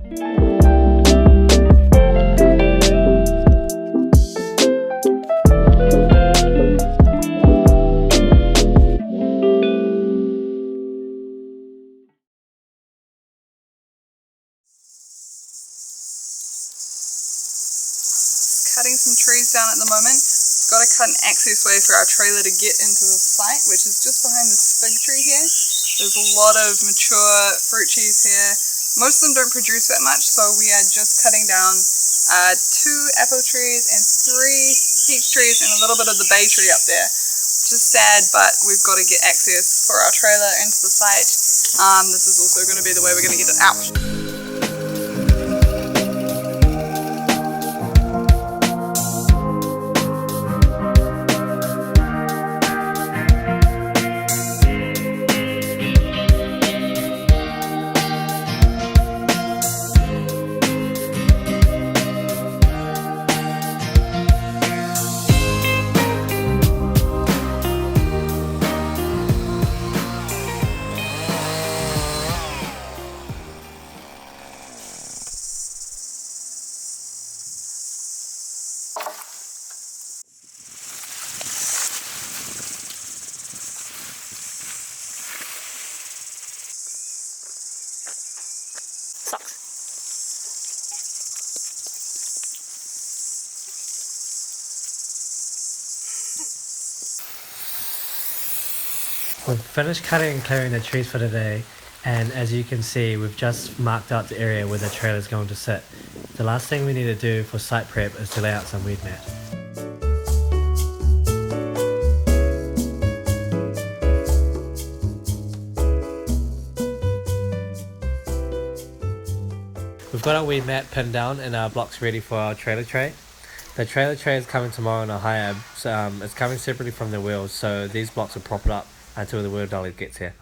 Cutting some trees down at the moment. We've got to cut an access way for our trailer to get into the site, which is just behind this fig tree here. There's a lot of mature fruit trees here. Most of them don't produce that much, so we are just cutting down 2 apple trees and 3 peach trees and a little bit of the bay tree up there. Just sad, but we've got to get access for our trailer into the site. This is also going to be the way we're going to get it out. We've finished cutting and clearing the trees for today, and as you can see, we've just marked out the area where the trailer is going to sit. The last thing we need to do for site prep is to lay out some weed mat. We've got our weed mat pinned down and our blocks ready for our trailer tray. The trailer tray is coming tomorrow in a hire. It's coming separately from the wheels, so these blocks are propped up until the wheel dolly gets here.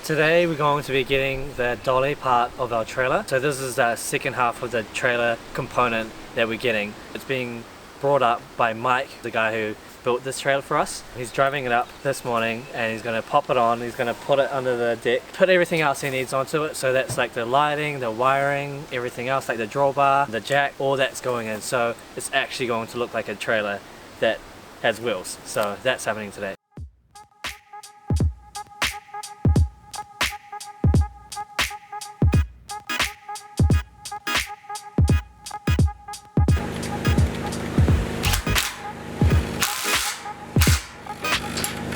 Today we're going to be getting the dolly part of our trailer. So this is the second half of the trailer component that we're getting. It's being brought up by Mike, the guy who built this trailer for us. He's driving it up this morning and he's going to pop it on, he's going to put it under the deck, put everything else he needs onto it, so that's like the lighting, the wiring, everything else, like the drawbar, the jack, all that's going in, so it's actually going to look like a trailer that has wheels. So that's happening today.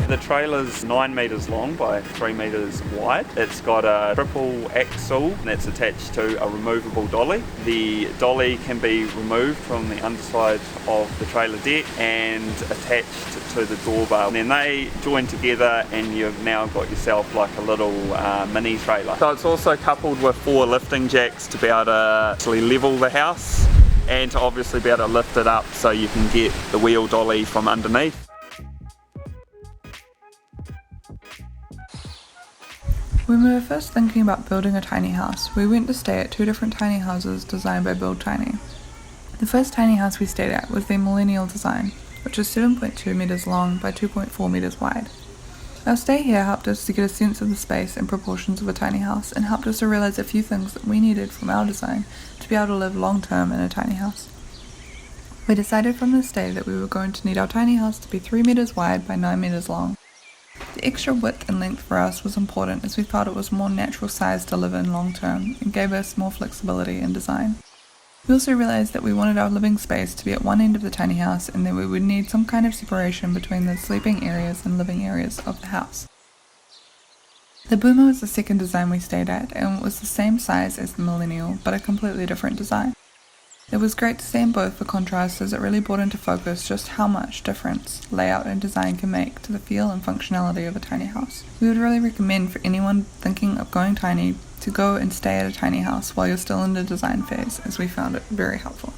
The trailer's 9 metres long by 3 metres wide. It's got a triple axle that's attached to a removable dolly. The dolly can be removed from the underside of the trailer deck and attached to the door bar. And then they join together and you've now got yourself like a little mini trailer. So it's also coupled with 4 lifting jacks to be able to actually level the house and to obviously be able to lift it up so you can get the wheel dolly from underneath. When we were first thinking about building a tiny house, we went to stay at 2 different tiny houses designed by Build Tiny. The first tiny house we stayed at was the Millennial design, which is 7.2 metres long by 2.4 metres wide. Our stay here helped us to get a sense of the space and proportions of a tiny house and helped us to realise a few things that we needed from our design to be able to live long term in a tiny house. We decided from the stay that we were going to need our tiny house to be 3 metres wide by 9 metres long. The extra width and length for us was important as we felt it was more natural size to live in long term and gave us more flexibility in design. We also realised that we wanted our living space to be at one end of the tiny house and that we would need some kind of separation between the sleeping areas and living areas of the house. The Boomer was the second design we stayed at and it was the same size as the Millennial but a completely different design. It was great to see them both for contrast as it really brought into focus just how much difference layout and design can make to the feel and functionality of a tiny house. We would really recommend for anyone thinking of going tiny to go and stay at a tiny house while you're still in the design phase, as we found it very helpful.